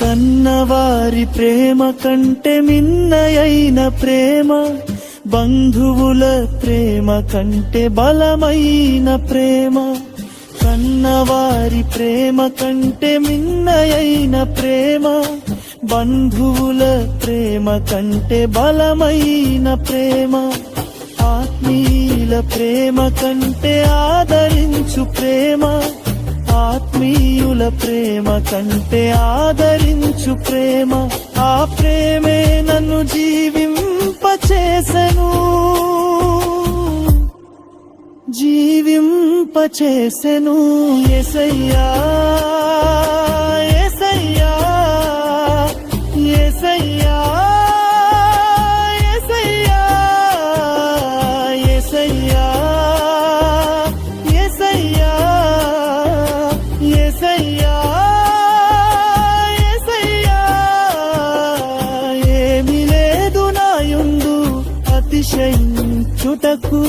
కన్నవారి ప్రేమ కంటే మిన్నయైన ప్రేమ, బంధువుల ప్రేమ కంటే బలమైన ప్రేమ. కన్నవారి ప్రేమ కంటే మిన్నయైన ప్రేమ, బంధువుల ప్రేమ కంటే బలమైన ప్రేమ. ఆత్మీయుల ప్రేమ కంటే ఆదరించు ప్రేమ, ఆత్మీయుల ప్రేమ కంటే ఆదరించు ప్రేమ. ఆ ప్రేమే నన్ను జీవింపచేసెను, జీవింపచేసెను. యేసయ్యా యేసయ్యా యేసయ్యా యేసయ్యా యేసయ్యా యేసయ్యా యేసయ్యా యేసయ్యా. ఏమీ లేదు నా యందు అతిశయించుటకు.